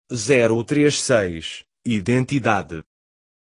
036. Identidade.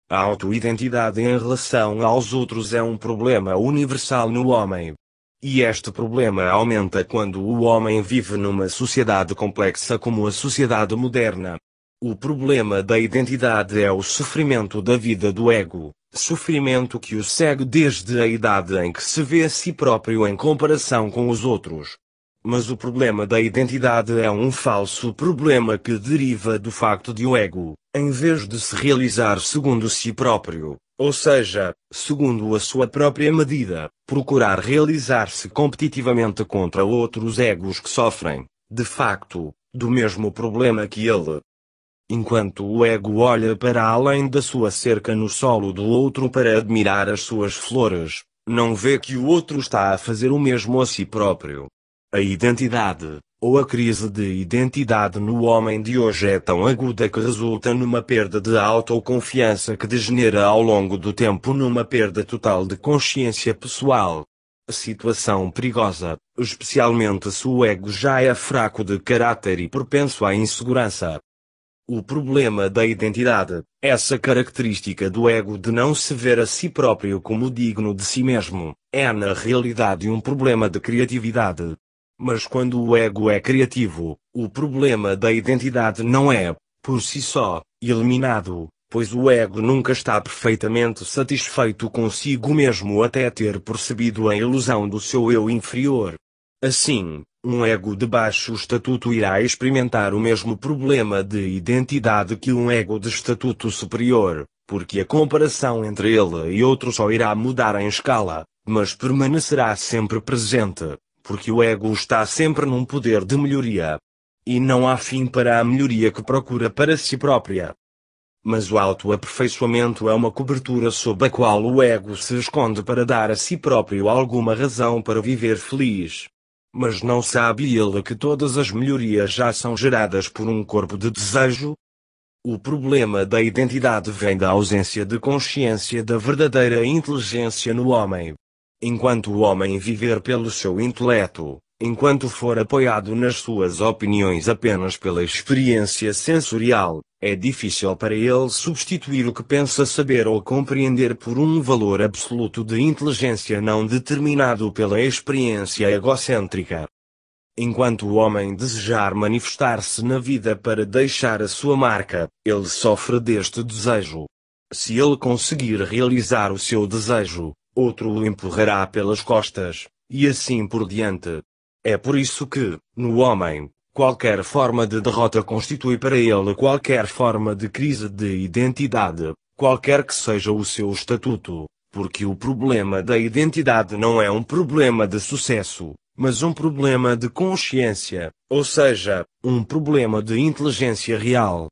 A autoidentidade em relação aos outros é um problema universal no homem. E este problema aumenta quando o homem vive numa sociedade complexa como a sociedade moderna. O problema da identidade é o sofrimento da vida do ego, sofrimento que o segue desde a idade em que se vê a si próprio em comparação com os outros. Mas o problema da identidade é um falso problema que deriva do facto de o ego, em vez de se realizar segundo si próprio, ou seja, segundo a sua própria medida, procurar realizar-se competitivamente contra outros egos que sofrem, de facto, do mesmo problema que ele. Enquanto o ego olha para além da sua cerca no solo do outro para admirar as suas flores, não vê que o outro está a fazer o mesmo a si próprio. A identidade, ou a crise de identidade no homem de hoje é tão aguda que resulta numa perda de autoconfiança que degenera ao longo do tempo numa perda total de consciência pessoal. Situação perigosa, especialmente se o ego já é fraco de caráter e propenso à insegurança. O problema da identidade, essa característica do ego de não se ver a si próprio como digno de si mesmo, é na realidade um problema de criatividade. Mas quando o ego é criativo, o problema da identidade não é, por si só, eliminado, pois o ego nunca está perfeitamente satisfeito consigo mesmo até ter percebido a ilusão do seu eu inferior. Assim, um ego de baixo estatuto irá experimentar o mesmo problema de identidade que um ego de estatuto superior, porque a comparação entre ele e outro só irá mudar em escala, mas permanecerá sempre presente, porque o ego está sempre num poder de melhoria. E não há fim para a melhoria que procura para si própria. Mas o autoaperfeiçoamento é uma cobertura sob a qual o ego se esconde para dar a si próprio alguma razão para viver feliz. Mas não sabe ele que todas as melhorias já são geradas por um corpo de desejo? O problema da identidade vem da ausência de consciência da verdadeira inteligência no homem. Enquanto o homem viver pelo seu intelecto, enquanto for apoiado nas suas opiniões apenas pela experiência sensorial, é difícil para ele substituir o que pensa saber ou compreender por um valor absoluto de inteligência não determinado pela experiência egocêntrica. Enquanto o homem desejar manifestar-se na vida para deixar a sua marca, ele sofre deste desejo. Se ele conseguir realizar o seu desejo, outro o empurrará pelas costas, e assim por diante. É por isso que, no homem, qualquer forma de derrota constitui para ele qualquer forma de crise de identidade, qualquer que seja o seu estatuto, porque o problema da identidade não é um problema de sucesso, mas um problema de consciência, ou seja, um problema de inteligência real.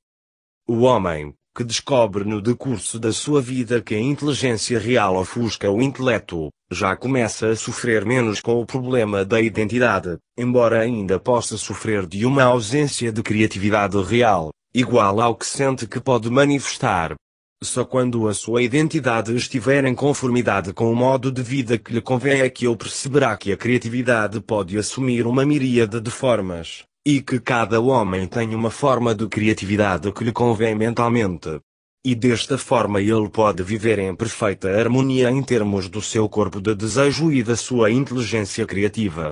O homem, que descobre no decurso da sua vida que a inteligência real ofusca o intelecto, já começa a sofrer menos com o problema da identidade, embora ainda possa sofrer de uma ausência de criatividade real, igual ao que sente que pode manifestar. Só quando a sua identidade estiver em conformidade com o modo de vida que lhe convém é que ele perceberá que a criatividade pode assumir uma miríade de formas, e que cada homem tem uma forma de criatividade que lhe convém mentalmente. E desta forma ele pode viver em perfeita harmonia em termos do seu corpo de desejo e da sua inteligência criativa.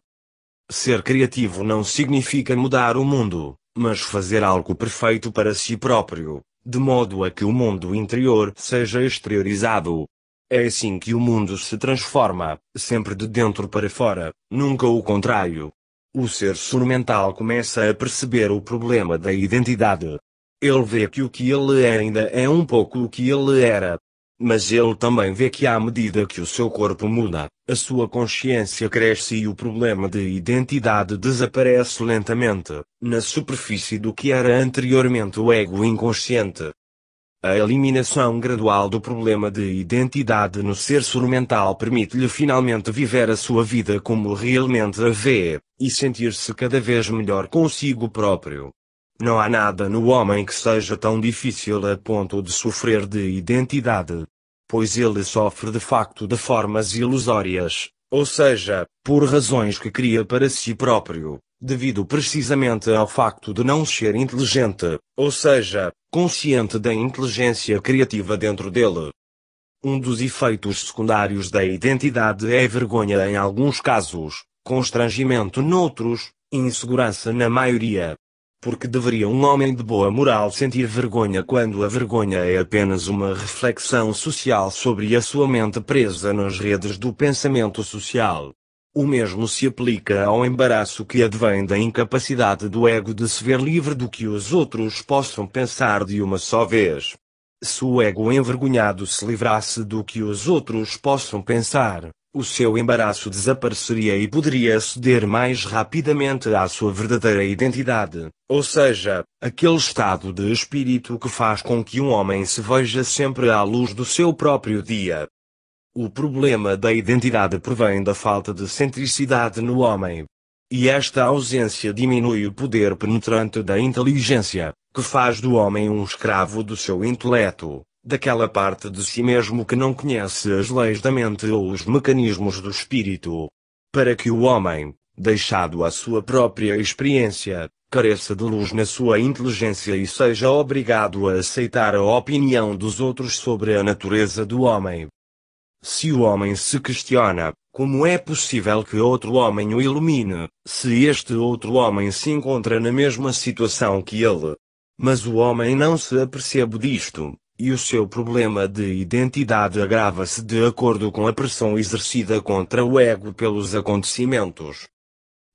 Ser criativo não significa mudar o mundo, mas fazer algo perfeito para si próprio, de modo a que o mundo interior seja exteriorizado. É assim que o mundo se transforma, sempre de dentro para fora, nunca o contrário. O ser surmental começa a perceber o problema da identidade. Ele vê que o que ele é ainda é um pouco o que ele era. Mas ele também vê que à medida que o seu corpo muda, a sua consciência cresce e o problema de identidade desaparece lentamente, na superfície do que era anteriormente o ego inconsciente. A eliminação gradual do problema de identidade no ser surmental permite-lhe finalmente viver a sua vida como realmente a vê, e sentir-se cada vez melhor consigo próprio. Não há nada no homem que seja tão difícil a ponto de sofrer de identidade. Pois ele sofre de facto de formas ilusórias, ou seja, por razões que cria para si próprio, devido precisamente ao facto de não ser inteligente, ou seja, consciente da inteligência criativa dentro dele. Um dos efeitos secundários da identidade é vergonha em alguns casos, constrangimento noutros, e insegurança na maioria. Porque deveria um homem de boa moral sentir vergonha quando a vergonha é apenas uma reflexão social sobre a sua mente presa nas redes do pensamento social? O mesmo se aplica ao embaraço que advém da incapacidade do ego de se ver livre do que os outros possam pensar de uma só vez. Se o ego envergonhado se livrasse do que os outros possam pensar, o seu embaraço desapareceria e poderia aceder mais rapidamente à sua verdadeira identidade, ou seja, aquele estado de espírito que faz com que um homem se veja sempre à luz do seu próprio dia. O problema da identidade provém da falta de centricidade no homem. E esta ausência diminui o poder penetrante da inteligência, que faz do homem um escravo do seu intelecto, daquela parte de si mesmo que não conhece as leis da mente ou os mecanismos do espírito. Para que o homem, deixado à sua própria experiência, careça de luz na sua inteligência e seja obrigado a aceitar a opinião dos outros sobre a natureza do homem. Se o homem se questiona, como é possível que outro homem o ilumine, se este outro homem se encontra na mesma situação que ele? Mas o homem não se apercebe disto, e o seu problema de identidade agrava-se de acordo com a pressão exercida contra o ego pelos acontecimentos.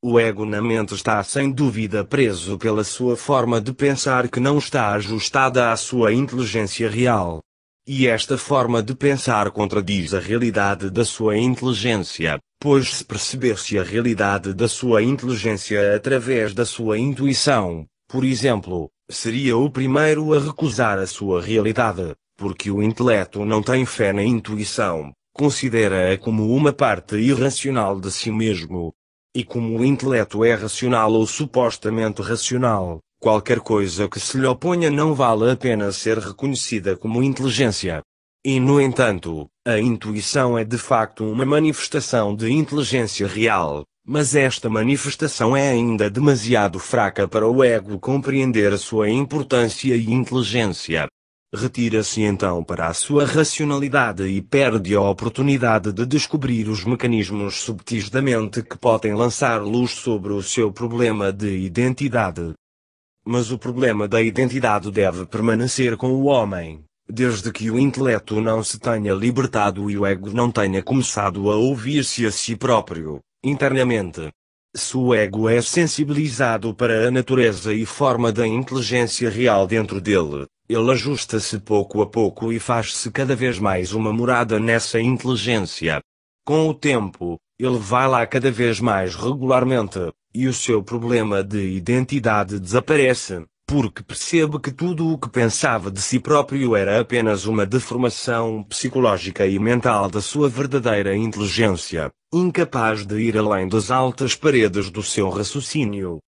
O ego na mente está sem dúvida preso pela sua forma de pensar que não está ajustada à sua inteligência real. E esta forma de pensar contradiz a realidade da sua inteligência, pois se percebesse a realidade da sua inteligência através da sua intuição, por exemplo, seria o primeiro a recusar a sua realidade, porque o intelecto não tem fé na intuição, considera-a como uma parte irracional de si mesmo. E como o intelecto é racional ou supostamente racional, qualquer coisa que se lhe oponha não vale a pena ser reconhecida como inteligência. E no entanto, a intuição é de facto uma manifestação de inteligência real, mas esta manifestação é ainda demasiado fraca para o ego compreender a sua importância e inteligência. Retira-se então para a sua racionalidade e perde a oportunidade de descobrir os mecanismos subtis da mente que podem lançar luz sobre o seu problema de identidade. Mas o problema da identidade deve permanecer com o homem, desde que o intelecto não se tenha libertado e o ego não tenha começado a ouvir-se a si próprio, internamente. Se o ego é sensibilizado para a natureza e forma da inteligência real dentro dele, ele ajusta-se pouco a pouco e faz-se cada vez mais uma morada nessa inteligência. Com o tempo, ele vai lá cada vez mais regularmente, e o seu problema de identidade desaparece, porque percebe que tudo o que pensava de si próprio era apenas uma deformação psicológica e mental da sua verdadeira inteligência, incapaz de ir além das altas paredes do seu raciocínio.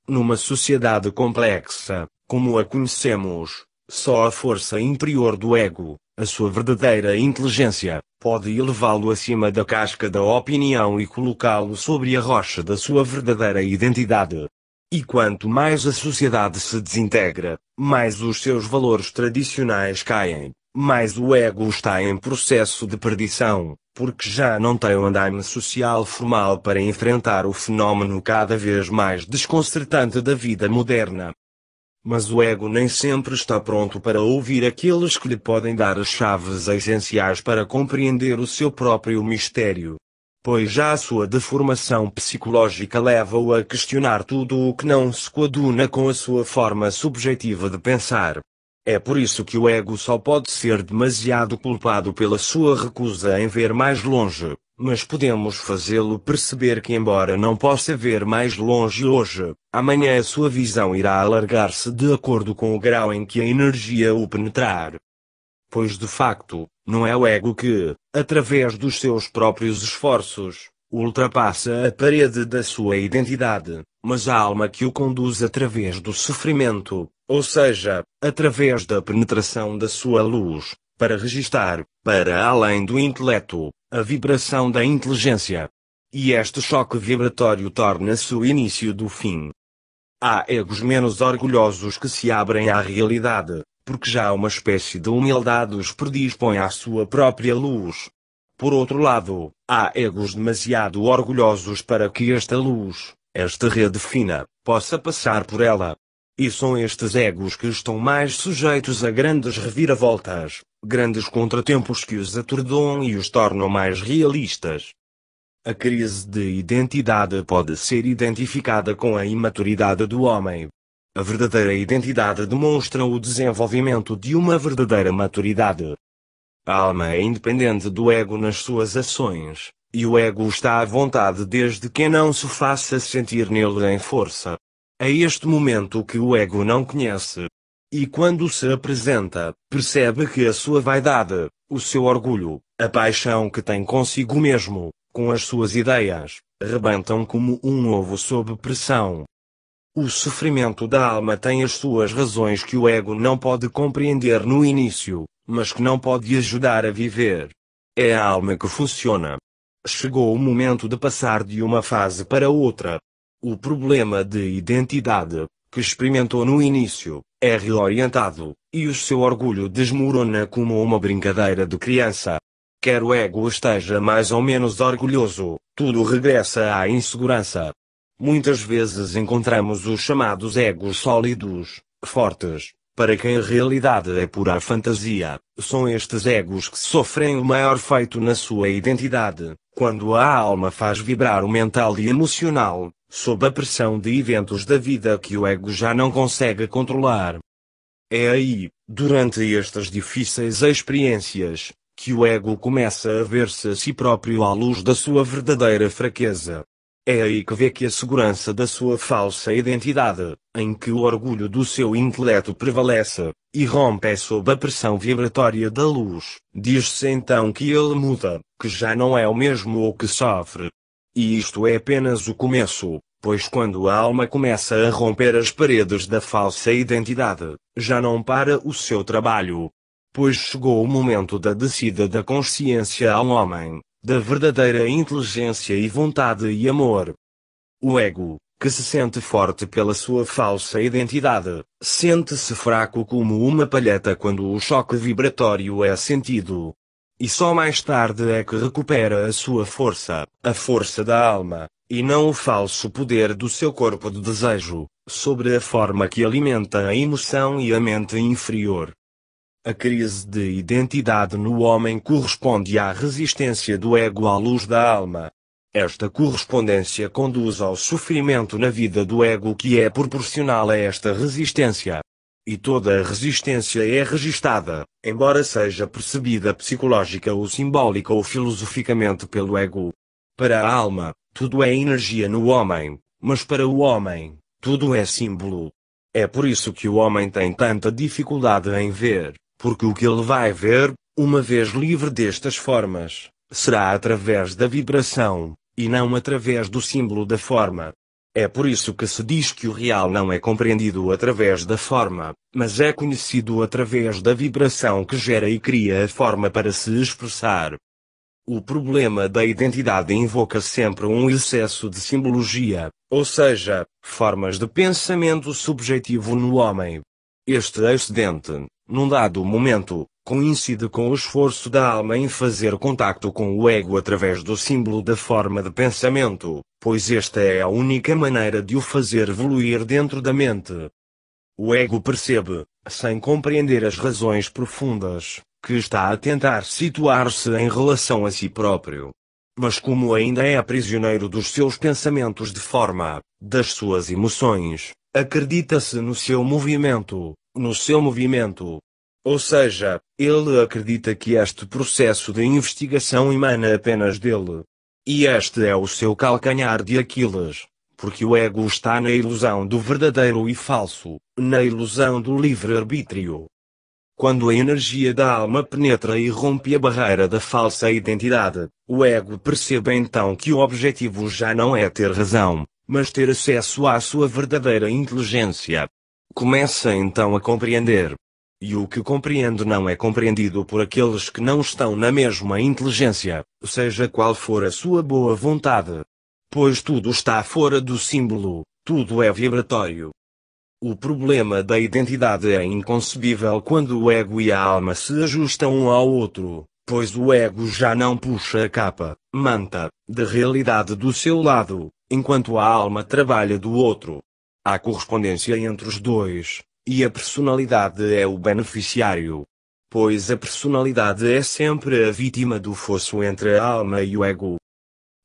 Numa sociedade complexa, como a conhecemos, só a força interior do ego, a sua verdadeira inteligência, pode elevá-lo acima da casca da opinião e colocá-lo sobre a rocha da sua verdadeira identidade. E quanto mais a sociedade se desintegra, mais os seus valores tradicionais caem, mais o ego está em processo de perdição, porque já não tem um andaime social formal para enfrentar o fenômeno cada vez mais desconcertante da vida moderna. Mas o ego nem sempre está pronto para ouvir aqueles que lhe podem dar as chaves essenciais para compreender o seu próprio mistério. Pois já a sua deformação psicológica leva-o a questionar tudo o que não se coaduna com a sua forma subjetiva de pensar. É por isso que o ego só pode ser demasiado culpado pela sua recusa em ver mais longe, mas podemos fazê-lo perceber que embora não possa ver mais longe hoje, amanhã a sua visão irá alargar-se de acordo com o grau em que a energia o penetrar. Pois de facto, não é o ego que, através dos seus próprios esforços, ultrapassa a parede da sua identidade, mas a alma que o conduz através do sofrimento, ou seja, através da penetração da sua luz, para registar, para além do intelecto, a vibração da inteligência. e este choque vibratório torna-se o início do fim. Há egos menos orgulhosos que se abrem à realidade, porque já uma espécie de humildade os predispõe à sua própria luz. Por outro lado, há egos demasiado orgulhosos para que esta luz, esta rede fina, possa passar por ela. E são estes egos que estão mais sujeitos a grandes reviravoltas, grandes contratempos que os atordoam e os tornam mais realistas. A crise de identidade pode ser identificada com a imaturidade do homem. A verdadeira identidade demonstra o desenvolvimento de uma verdadeira maturidade. A alma é independente do ego nas suas ações, e o ego está à vontade desde que não se faça sentir nele em força. É este momento que o ego não conhece. E quando se apresenta, percebe que a sua vaidade, o seu orgulho, a paixão que tem consigo mesmo, com as suas ideias, rebentam como um ovo sob pressão. O sofrimento da alma tem as suas razões que o ego não pode compreender no início, mas que não pode ajudar a viver. É a alma que funciona. Chegou o momento de passar de uma fase para outra. O problema de identidade, que experimentou no início, é reorientado, e o seu orgulho desmorona como uma brincadeira de criança. Quer o ego esteja mais ou menos orgulhoso, tudo regressa à insegurança. Muitas vezes encontramos os chamados egos sólidos, fortes, para quem a realidade é pura fantasia. São estes egos que sofrem o maior feito na sua identidade, quando a alma faz vibrar o mental e emocional, sob a pressão de eventos da vida que o ego já não consegue controlar. É aí, durante estas difíceis experiências, que o ego começa a ver-se a si próprio à luz da sua verdadeira fraqueza. É aí que vê que a segurança da sua falsa identidade, em que o orgulho do seu intelecto prevalece, irrompe sob a pressão vibratória da luz. Diz-se então que ele muda, que já não é o mesmo o que sofre. E isto é apenas o começo, pois quando a alma começa a romper as paredes da falsa identidade, já não para o seu trabalho. Pois chegou o momento da descida da consciência ao homem, da verdadeira inteligência e vontade e amor. O ego, que se sente forte pela sua falsa identidade, sente-se fraco como uma palheta quando o choque vibratório é sentido. E só mais tarde é que recupera a sua força, a força da alma, e não o falso poder do seu corpo de desejo, sobre a forma que alimenta a emoção e a mente inferior. A crise de identidade no homem corresponde à resistência do ego à luz da alma. Esta correspondência conduz ao sofrimento na vida do ego que é proporcional a esta resistência. E toda a resistência é registada, embora seja percebida psicológica ou simbólica ou filosoficamente pelo ego. Para a alma, tudo é energia no homem, mas para o homem, tudo é símbolo. É por isso que o homem tem tanta dificuldade em ver. Porque o que ele vai ver, uma vez livre destas formas, será através da vibração, e não através do símbolo da forma. É por isso que se diz que o real não é compreendido através da forma, mas é conhecido através da vibração que gera e cria a forma para se expressar. O problema da identidade invoca sempre um excesso de simbologia, ou seja, formas de pensamento subjetivo no homem. Este excedente, num dado momento, coincide com o esforço da alma em fazer contacto com o ego através do símbolo da forma de pensamento, pois esta é a única maneira de o fazer evoluir dentro da mente. O ego percebe, sem compreender as razões profundas, que está a tentar situar-se em relação a si próprio. Mas como ainda é prisioneiro dos seus pensamentos de forma, das suas emoções, acredita-se no seu movimento, Ou seja, ele acredita que este processo de investigação emana apenas dele. E este é o seu calcanhar de Aquiles, porque o ego está na ilusão do verdadeiro e falso, na ilusão do livre-arbítrio. Quando a energia da alma penetra e rompe a barreira da falsa identidade, o ego percebe então que o objetivo já não é ter razão, mas ter acesso à sua verdadeira inteligência. Começa então a compreender. E o que compreendo não é compreendido por aqueles que não estão na mesma inteligência, seja qual for a sua boa vontade. Pois tudo está fora do símbolo, tudo é vibratório. O problema da identidade é inconcebível quando o ego e a alma se ajustam um ao outro, pois o ego já não puxa a capa, manta, de realidade do seu lado, enquanto a alma trabalha do outro. Há correspondência entre os dois, e a personalidade é o beneficiário. Pois a personalidade é sempre a vítima do fosso entre a alma e o ego.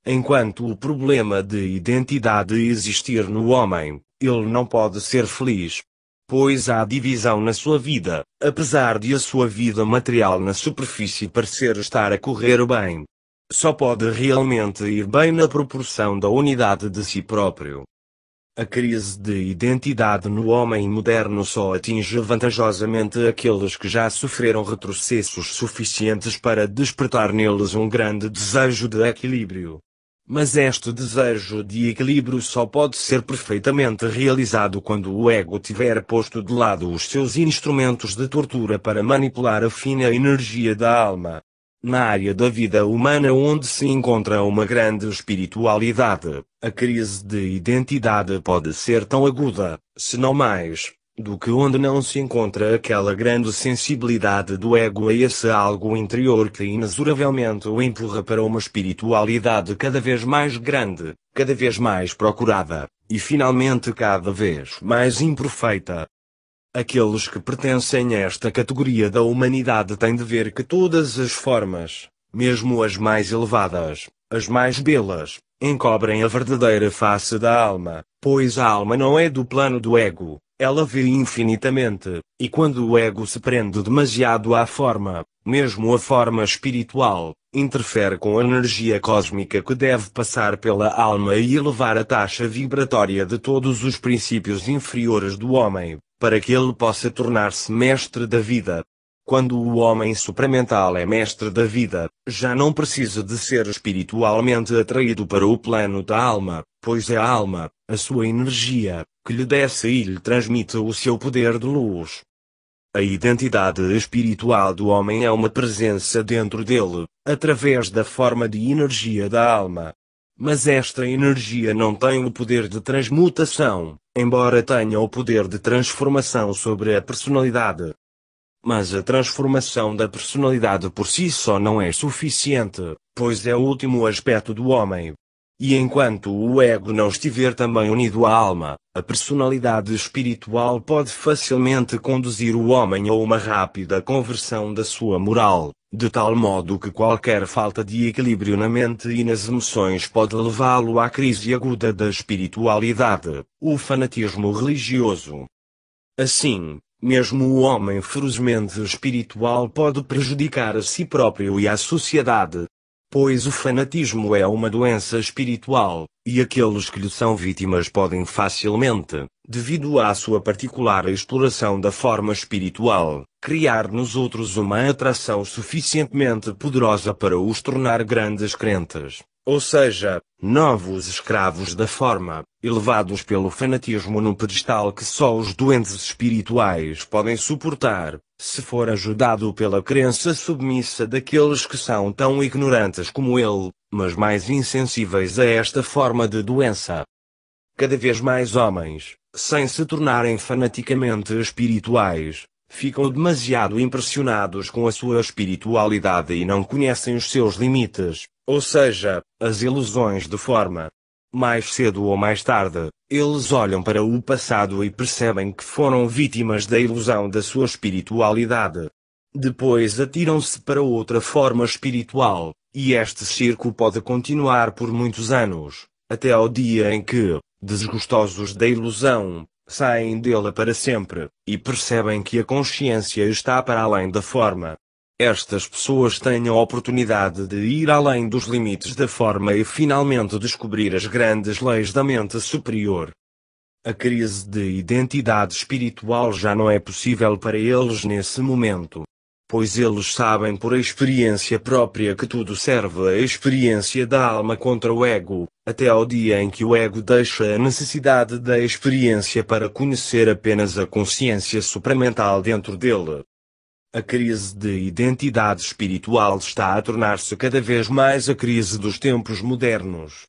Enquanto o problema de identidade existir no homem, ele não pode ser feliz. Pois há divisão na sua vida, apesar de a sua vida material na superfície parecer estar a correr bem. Só pode realmente ir bem na proporção da unidade de si próprio. A crise de identidade no homem moderno só atinge vantajosamente aqueles que já sofreram retrocessos suficientes para despertar neles um grande desejo de equilíbrio. Mas este desejo de equilíbrio só pode ser perfeitamente realizado quando o ego tiver posto de lado os seus instrumentos de tortura para manipular a fina energia da alma. Na área da vida humana onde se encontra uma grande espiritualidade, a crise de identidade pode ser tão aguda, se não mais, do que onde não se encontra aquela grande sensibilidade do ego a esse algo interior que inexoravelmente o empurra para uma espiritualidade cada vez mais grande, cada vez mais procurada, e finalmente cada vez mais imperfeita. Aqueles que pertencem a esta categoria da humanidade têm de ver que todas as formas, mesmo as mais elevadas, as mais belas, encobrem a verdadeira face da alma, pois a alma não é do plano do ego, ela vê infinitamente, e quando o ego se prende demasiado à forma, mesmo a forma espiritual, interfere com a energia cósmica que deve passar pela alma e elevar a taxa vibratória de todos os princípios inferiores do homem, para que ele possa tornar-se mestre da vida. Quando o homem supramental é mestre da vida, já não precisa de ser espiritualmente atraído para o plano da alma, pois é a alma, a sua energia, que lhe desce e lhe transmite o seu poder de luz. A identidade espiritual do homem é uma presença dentro dele, através da forma de energia da alma. Mas esta energia não tem o poder de transmutação, embora tenha o poder de transformação sobre a personalidade. Mas a transformação da personalidade por si só não é suficiente, pois é o último aspecto do homem. E enquanto o ego não estiver também unido à alma, a personalidade espiritual pode facilmente conduzir o homem a uma rápida conversão da sua moral, de tal modo que qualquer falta de equilíbrio na mente e nas emoções pode levá-lo à crise aguda da espiritualidade, o fanatismo religioso. Assim, mesmo o homem ferozmente espiritual pode prejudicar a si próprio e à sociedade. Pois o fanatismo é uma doença espiritual, e aqueles que lhe são vítimas podem facilmente, devido à sua particular exploração da forma espiritual, criar nos outros uma atração suficientemente poderosa para os tornar grandes crentes, ou seja, novos escravos da forma, elevados pelo fanatismo num pedestal que só os doentes espirituais podem suportar, se for ajudado pela crença submissa daqueles que são tão ignorantes como ele, mas mais insensíveis a esta forma de doença. Cada vez mais homens, sem se tornarem fanaticamente espirituais, ficam demasiado impressionados com a sua espiritualidade e não conhecem os seus limites, ou seja, as ilusões de forma. Mais cedo ou mais tarde, eles olham para o passado e percebem que foram vítimas da ilusão da sua espiritualidade. Depois atiram-se para outra forma espiritual, e este circo pode continuar por muitos anos, até ao dia em que, desgostosos da ilusão, saem dela para sempre, e percebem que a consciência está para além da forma. Estas pessoas têm a oportunidade de ir além dos limites da forma e finalmente descobrir as grandes leis da mente superior. A crise de identidade espiritual já não é possível para eles nesse momento. pois eles sabem por experiência própria que tudo serve à experiência da alma contra o ego, até ao dia em que o ego deixa a necessidade da experiência para conhecer apenas a consciência supramental dentro dele. A crise de identidade espiritual está a tornar-se cada vez mais a crise dos tempos modernos.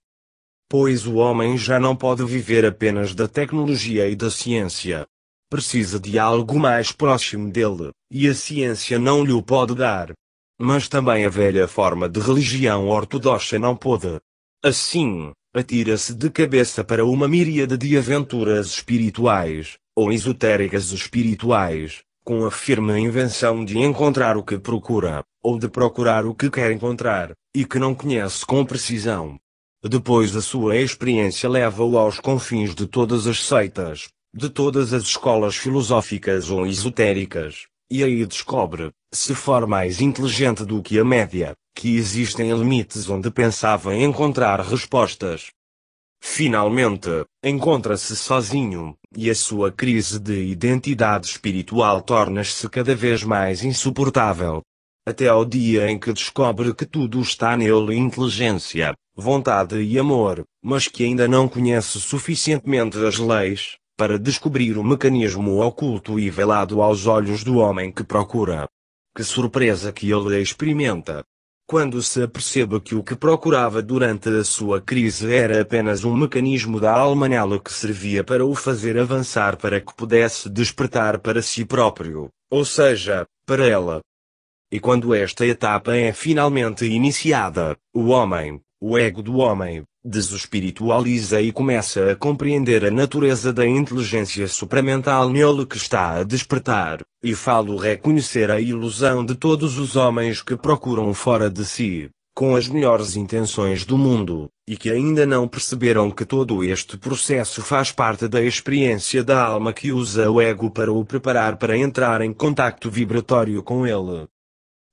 Pois o homem já não pode viver apenas da tecnologia e da ciência. Precisa de algo mais próximo dele, e a ciência não lhe o pode dar. Mas também a velha forma de religião ortodoxa não pôde. Assim, atira-se de cabeça para uma miríade de aventuras espirituais, ou esotéricas espirituais, com a firme invenção de encontrar o que procura, ou de procurar o que quer encontrar, e que não conhece com precisão. Depois a sua experiência leva-o aos confins de todas as seitas, de todas as escolas filosóficas ou esotéricas, e aí descobre, se for mais inteligente do que a média, que existem limites onde pensava encontrar respostas. Finalmente, encontra-se sozinho, e a sua crise de identidade espiritual torna-se cada vez mais insuportável. Até ao dia em que descobre que tudo está nele: inteligência, vontade e amor, mas que ainda não conhece suficientemente as leis para descobrir o mecanismo oculto e velado aos olhos do homem que procura. Que surpresa que ele experimenta! Quando se apercebe que o que procurava durante a sua crise era apenas um mecanismo da alma nela que servia para o fazer avançar para que pudesse despertar para si próprio, ou seja, para ela. E quando esta etapa é finalmente iniciada, o homem, o ego do homem, desespiritualiza e começa a compreender a natureza da inteligência supramental nele que está a despertar, e falo reconhecer a ilusão de todos os homens que procuram fora de si, com as melhores intenções do mundo, e que ainda não perceberam que todo este processo faz parte da experiência da alma que usa o ego para o preparar para entrar em contacto vibratório com ele.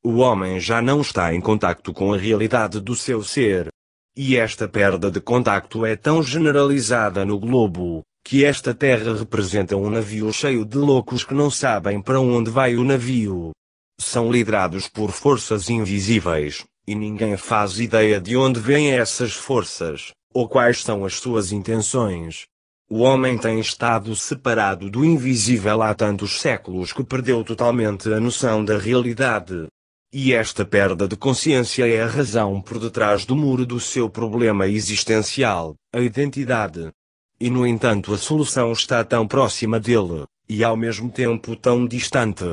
O homem já não está em contacto com a realidade do seu ser. E esta perda de contacto é tão generalizada no globo, que esta terra representa um navio cheio de loucos que não sabem para onde vai o navio. São liderados por forças invisíveis, e ninguém faz ideia de onde vêm essas forças, ou quais são as suas intenções. O homem tem estado separado do invisível há tantos séculos que perdeu totalmente a noção da realidade. E esta perda de consciência é a razão por detrás do muro do seu problema existencial, a identidade. E no entanto a solução está tão próxima dele, e ao mesmo tempo tão distante.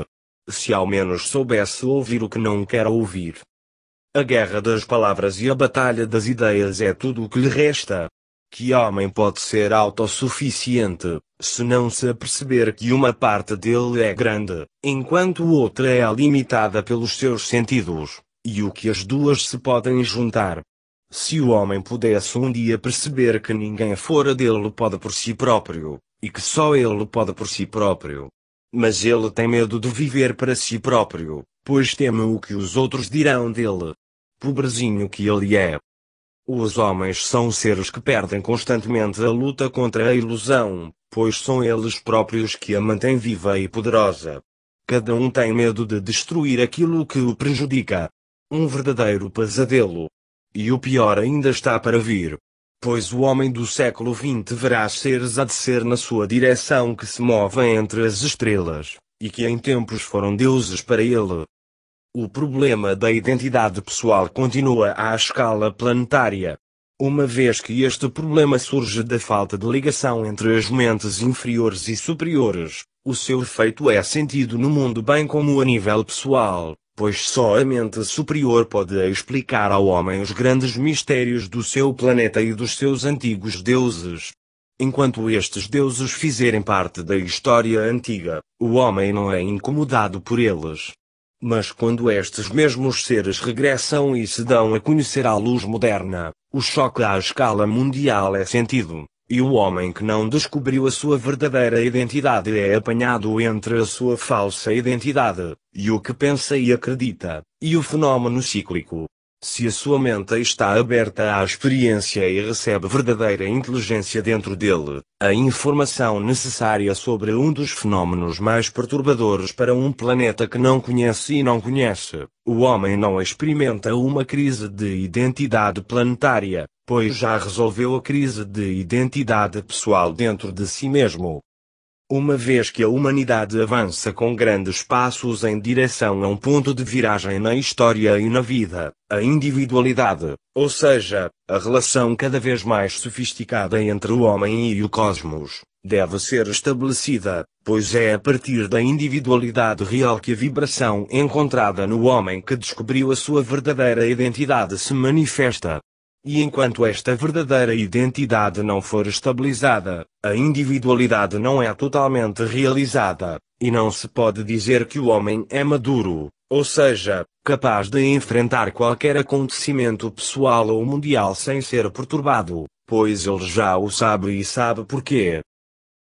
Se ao menos soubesse ouvir o que não quer ouvir. A guerra das palavras e a batalha das ideias é tudo o que lhe resta. Que homem pode ser autossuficiente, se não se aperceber que uma parte dele é grande, enquanto outra é limitada pelos seus sentidos, e o que as duas se podem juntar? Se o homem pudesse um dia perceber que ninguém fora dele pode por si próprio, e que só ele pode por si próprio. Mas ele tem medo de viver para si próprio, pois teme o que os outros dirão dele. Pobrezinho que ele é. Os homens são seres que perdem constantemente a luta contra a ilusão, pois são eles próprios que a mantêm viva e poderosa. Cada um tem medo de destruir aquilo que o prejudica. Um verdadeiro pesadelo. E o pior ainda está para vir. Pois o homem do século XX verá seres a descer na sua direção que se movem entre as estrelas, e que em tempos foram deuses para ele. O problema da identidade pessoal continua à escala planetária. Uma vez que este problema surge da falta de ligação entre as mentes inferiores e superiores, o seu efeito é sentido no mundo bem como a nível pessoal, pois só a mente superior pode explicar ao homem os grandes mistérios do seu planeta e dos seus antigos deuses. Enquanto estes deuses fizerem parte da história antiga, o homem não é incomodado por eles. Mas quando estes mesmos seres regressam e se dão a conhecer à luz moderna, o choque à escala mundial é sentido, e o homem que não descobriu a sua verdadeira identidade é apanhado entre a sua falsa identidade, e o que pensa e acredita, e o fenômeno cíclico. Se a sua mente está aberta à experiência e recebe verdadeira inteligência dentro dele, a informação necessária sobre um dos fenômenos mais perturbadores para um planeta que não conhece e não conhece, o homem não experimenta uma crise de identidade planetária, pois já resolveu a crise de identidade pessoal dentro de si mesmo. Uma vez que a humanidade avança com grandes passos em direção a um ponto de viragem na história e na vida, a individualidade, ou seja, a relação cada vez mais sofisticada entre o homem e o cosmos, deve ser estabelecida, pois é a partir da individualidade real que a vibração encontrada no homem que descobriu a sua verdadeira identidade se manifesta. E enquanto esta verdadeira identidade não for estabilizada, a individualidade não é totalmente realizada, e não se pode dizer que o homem é maduro, ou seja, capaz de enfrentar qualquer acontecimento pessoal ou mundial sem ser perturbado, pois ele já o sabe e sabe porquê.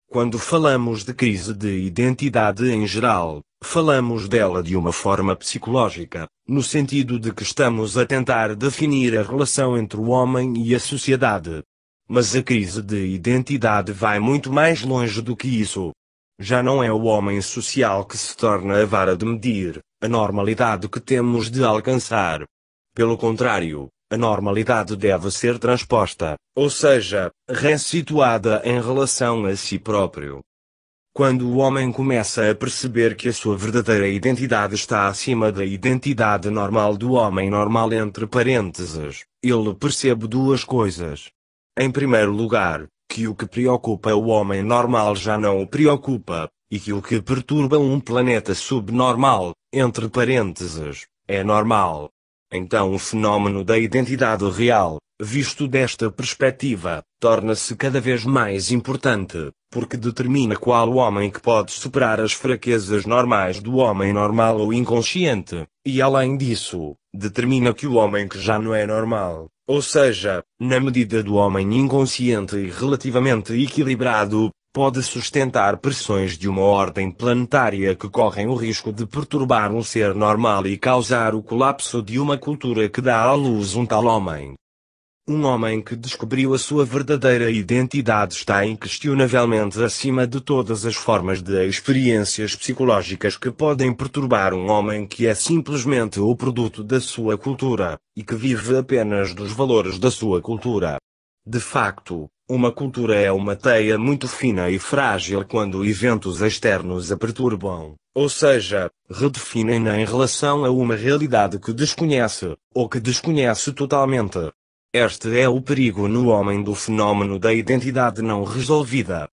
Quando falamos de crise de identidade em geral, falamos dela de uma forma psicológica, no sentido de que estamos a tentar definir a relação entre o homem e a sociedade. Mas a crise de identidade vai muito mais longe do que isso. Já não é o homem social que se torna a vara de medir, a normalidade que temos de alcançar. Pelo contrário, a normalidade deve ser transposta, ou seja, ressituada em relação a si próprio. Quando o homem começa a perceber que a sua verdadeira identidade está acima da identidade normal do homem normal entre parênteses, ele percebe duas coisas. Em primeiro lugar, que o que preocupa o homem normal já não o preocupa, e que o que perturba um planeta subnormal, entre parênteses, é normal. Então o fenômeno da identidade real, visto desta perspectiva, torna-se cada vez mais importante, porque determina qual o homem que pode superar as fraquezas normais do homem normal ou inconsciente, e além disso, determina que o homem que já não é normal, ou seja, na medida do homem inconsciente e relativamente equilibrado, pode sustentar pressões de uma ordem planetária que correm o risco de perturbar um ser normal e causar o colapso de uma cultura que dá à luz um tal homem. Um homem que descobriu a sua verdadeira identidade está inquestionavelmente acima de todas as formas de experiências psicológicas que podem perturbar um homem que é simplesmente o produto da sua cultura, e que vive apenas dos valores da sua cultura. De facto, uma cultura é uma teia muito fina e frágil quando eventos externos a perturbam, ou seja, redefinem-na em relação a uma realidade que desconhece, ou que desconhece totalmente. Este é o perigo no homem do fenômeno da identidade não resolvida.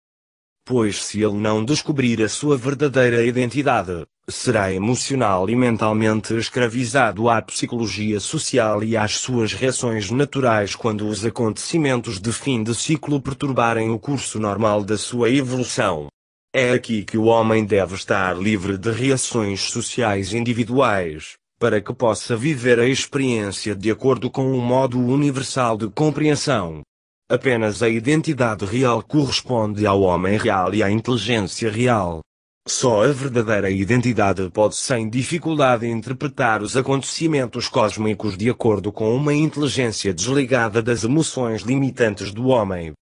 Pois se ele não descobrir a sua verdadeira identidade, será emocional e mentalmente escravizado à psicologia social e às suas reações naturais quando os acontecimentos de fim de ciclo perturbarem o curso normal da sua evolução. É aqui que o homem deve estar livre de reações sociais individuais, para que possa viver a experiência de acordo com um modo universal de compreensão. Apenas a identidade real corresponde ao homem real e à inteligência real. Só a verdadeira identidade pode sem dificuldade interpretar os acontecimentos cósmicos de acordo com uma inteligência desligada das emoções limitantes do homem.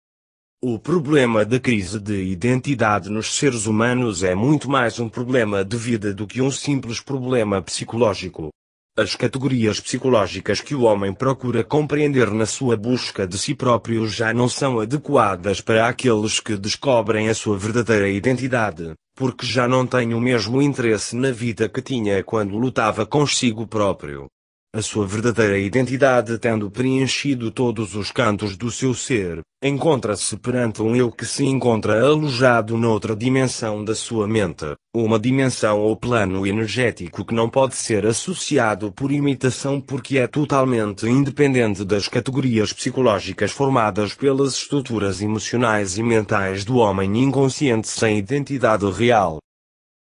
O problema da crise de identidade nos seres humanos é muito mais um problema de vida do que um simples problema psicológico. As categorias psicológicas que o homem procura compreender na sua busca de si próprio já não são adequadas para aqueles que descobrem a sua verdadeira identidade, porque já não têm o mesmo interesse na vida que tinha quando lutava consigo próprio. A sua verdadeira identidade, tendo preenchido todos os cantos do seu ser, encontra-se perante um eu que se encontra alojado noutra dimensão da sua mente, uma dimensão ou plano energético que não pode ser associado por imitação porque é totalmente independente das categorias psicológicas formadas pelas estruturas emocionais e mentais do homem inconsciente sem identidade real.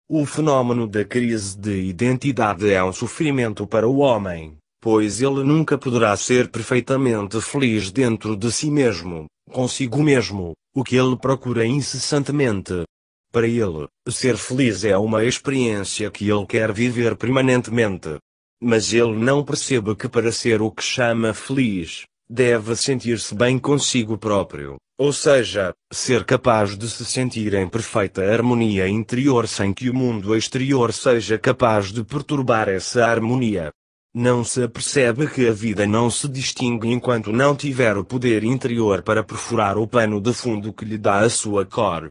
O fenômeno da crise de identidade é um sofrimento para o homem, pois ele nunca poderá ser perfeitamente feliz dentro de si mesmo, consigo mesmo, o que ele procura incessantemente. Para ele, ser feliz é uma experiência que ele quer viver permanentemente. Mas ele não percebe que para ser o que chama feliz, deve sentir-se bem consigo próprio, ou seja, ser capaz de se sentir em perfeita harmonia interior sem que o mundo exterior seja capaz de perturbar essa harmonia. Não se apercebe que a vida não se distingue enquanto não tiver o poder interior para perfurar o pano de fundo que lhe dá a sua cor.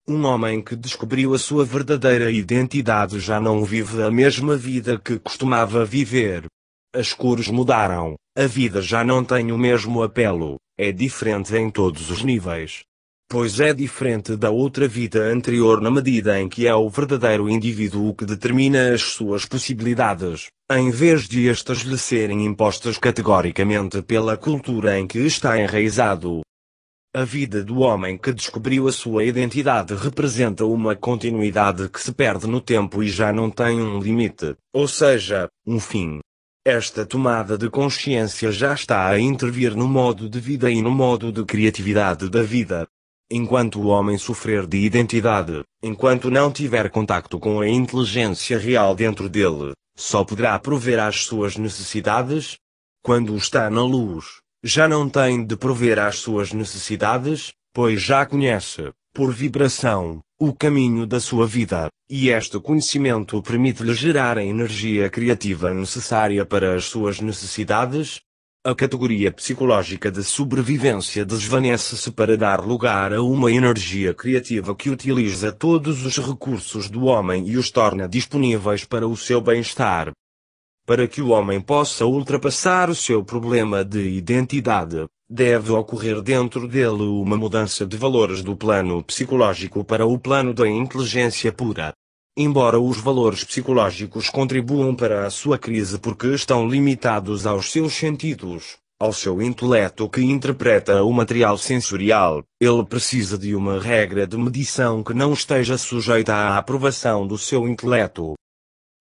Um homem que descobriu a sua verdadeira identidade já não vive a mesma vida que costumava viver. As cores mudaram, a vida já não tem o mesmo apelo, é diferente em todos os níveis. Pois é diferente da outra vida anterior na medida em que é o verdadeiro indivíduo o que determina as suas possibilidades, em vez de estas lhe serem impostas categoricamente pela cultura em que está enraizado. A vida do homem que descobriu a sua identidade representa uma continuidade que se perde no tempo e já não tem um limite, ou seja, um fim. Esta tomada de consciência já está a intervir no modo de vida e no modo de criatividade da vida. Enquanto o homem sofrer de identidade, enquanto não tiver contacto com a inteligência real dentro dele, só poderá prover às suas necessidades. Quando está na luz, já não tem de prover às suas necessidades, pois já conhece, por vibração, o caminho da sua vida, e este conhecimento permite-lhe gerar a energia criativa necessária para as suas necessidades. A categoria psicológica de sobrevivência desvanece-se para dar lugar a uma energia criativa que utiliza todos os recursos do homem e os torna disponíveis para o seu bem-estar. Para que o homem possa ultrapassar o seu problema de identidade, deve ocorrer dentro dele uma mudança de valores do plano psicológico para o plano da inteligência pura. Embora os valores psicológicos contribuam para a sua crise porque estão limitados aos seus sentidos, ao seu intelecto que interpreta o material sensorial, ele precisa de uma regra de medição que não esteja sujeita à aprovação do seu intelecto.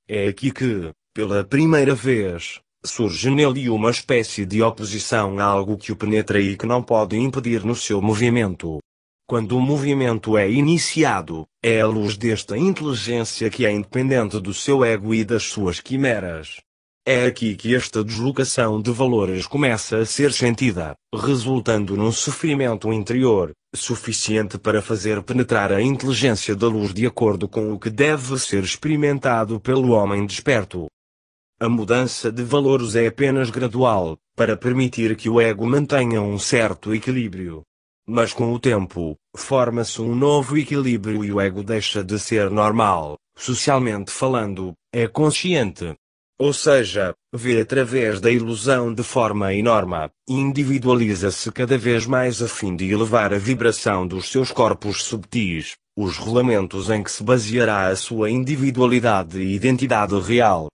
É aqui que, pela primeira vez, surge nele uma espécie de oposição a algo que o penetra e que não pode impedir no seu movimento. Quando o movimento é iniciado, é a luz desta inteligência que é independente do seu ego e das suas quimeras. É aqui que esta deslocação de valores começa a ser sentida, resultando num sofrimento interior, suficiente para fazer penetrar a inteligência da luz de acordo com o que deve ser experimentado pelo homem desperto. A mudança de valores é apenas gradual, para permitir que o ego mantenha um certo equilíbrio. Mas com o tempo, forma-se um novo equilíbrio e o ego deixa de ser normal, socialmente falando, é consciente. Ou seja, vê através da ilusão de forma enorme, e individualiza-se cada vez mais a fim de elevar a vibração dos seus corpos subtis, os rolamentos em que se baseará a sua individualidade e identidade real.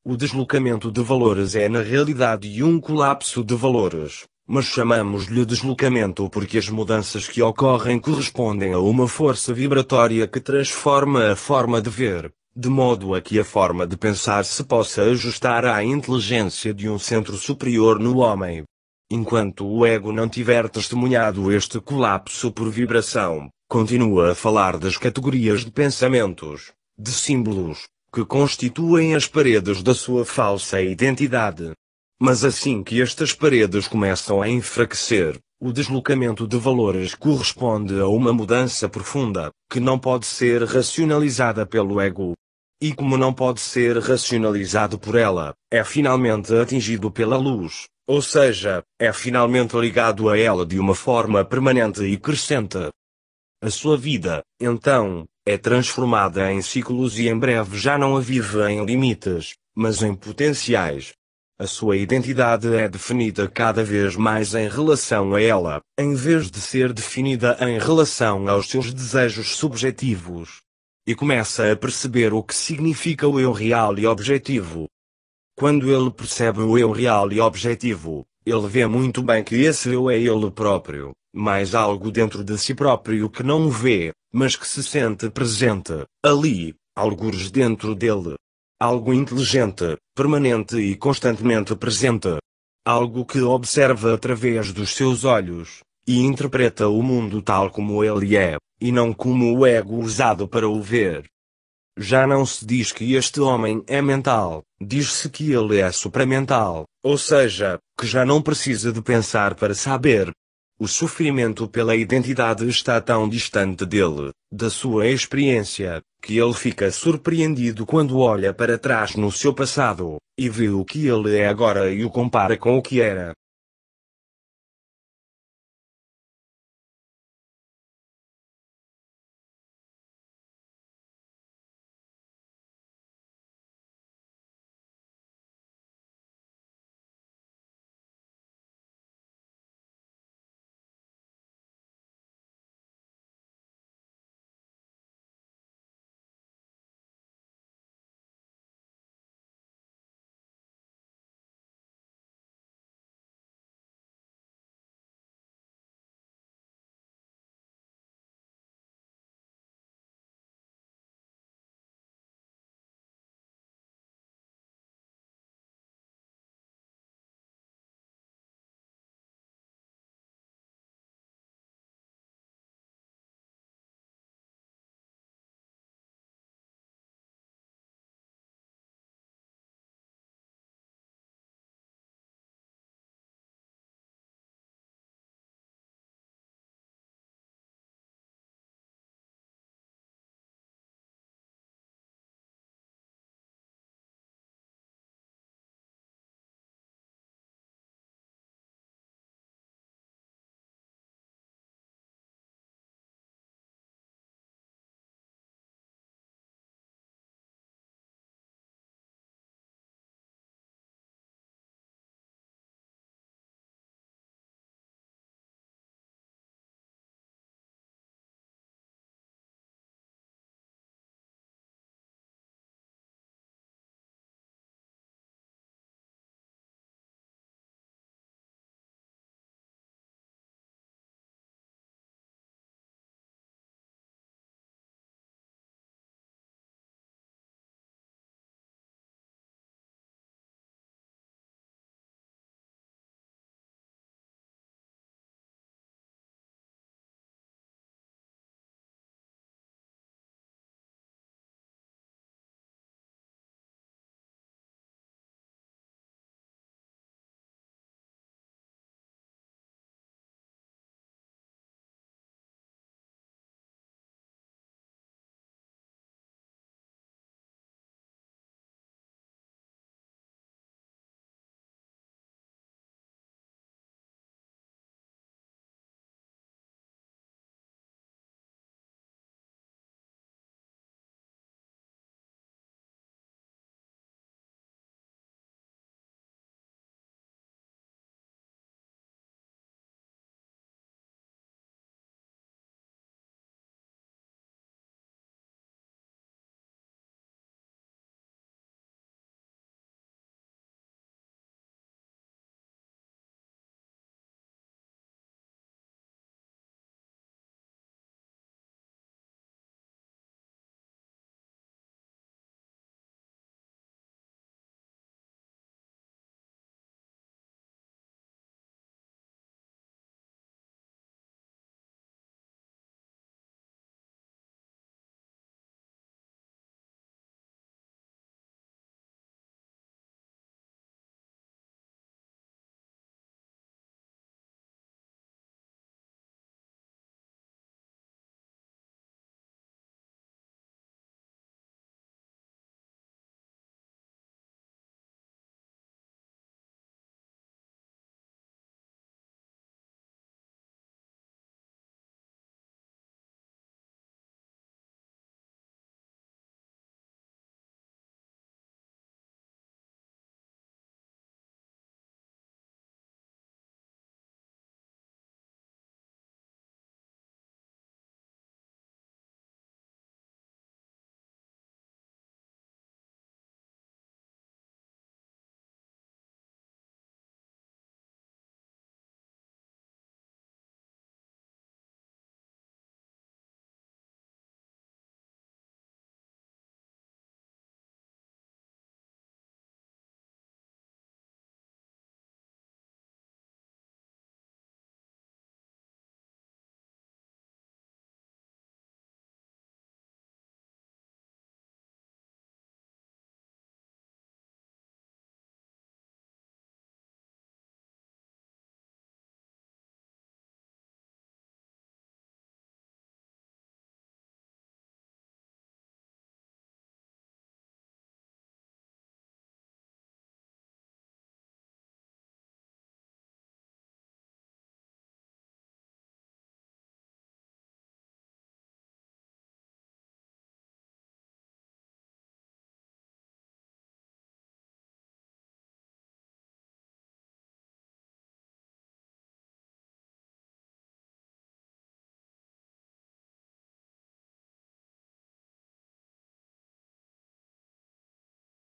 O deslocamento de valores é na realidade um colapso de valores, mas chamamos-lhe deslocamento porque as mudanças que ocorrem correspondem a uma força vibratória que transforma a forma de ver, de modo a que a forma de pensar se possa ajustar à inteligência de um centro superior no homem. Enquanto o ego não tiver testemunhado este colapso por vibração, continua a falar das categorias de pensamentos, de símbolos, que constituem as paredes da sua falsa identidade. Mas assim que estas paredes começam a enfraquecer, o deslocamento de valores corresponde a uma mudança profunda, que não pode ser racionalizada pelo ego. E como não pode ser racionalizado por ela, é finalmente atingido pela luz, ou seja, é finalmente ligado a ela de uma forma permanente e crescente. A sua vida, então, é transformada em ciclos e em breve já não a vive em limites, mas em potenciais. A sua identidade é definida cada vez mais em relação a ela, em vez de ser definida em relação aos seus desejos subjetivos. E começa a perceber o que significa o eu real e objetivo. Quando ele percebe o eu real e objetivo, ele vê muito bem que esse eu é ele próprio, mais algo dentro de si próprio que não o vê, mas que se sente presente, ali, algures dentro dele. Algo inteligente, permanente e constantemente presente. Algo que observa através dos seus olhos, e interpreta o mundo tal como ele é, e não como o ego usado para o ver. Já não se diz que este homem é mental, diz-se que ele é supramental, ou seja, que já não precisa de pensar para saber. O sofrimento pela identidade está tão distante dele, da sua experiência, que ele fica surpreendido quando olha para trás no seu passado, e vê o que ele é agora e o compara com o que era.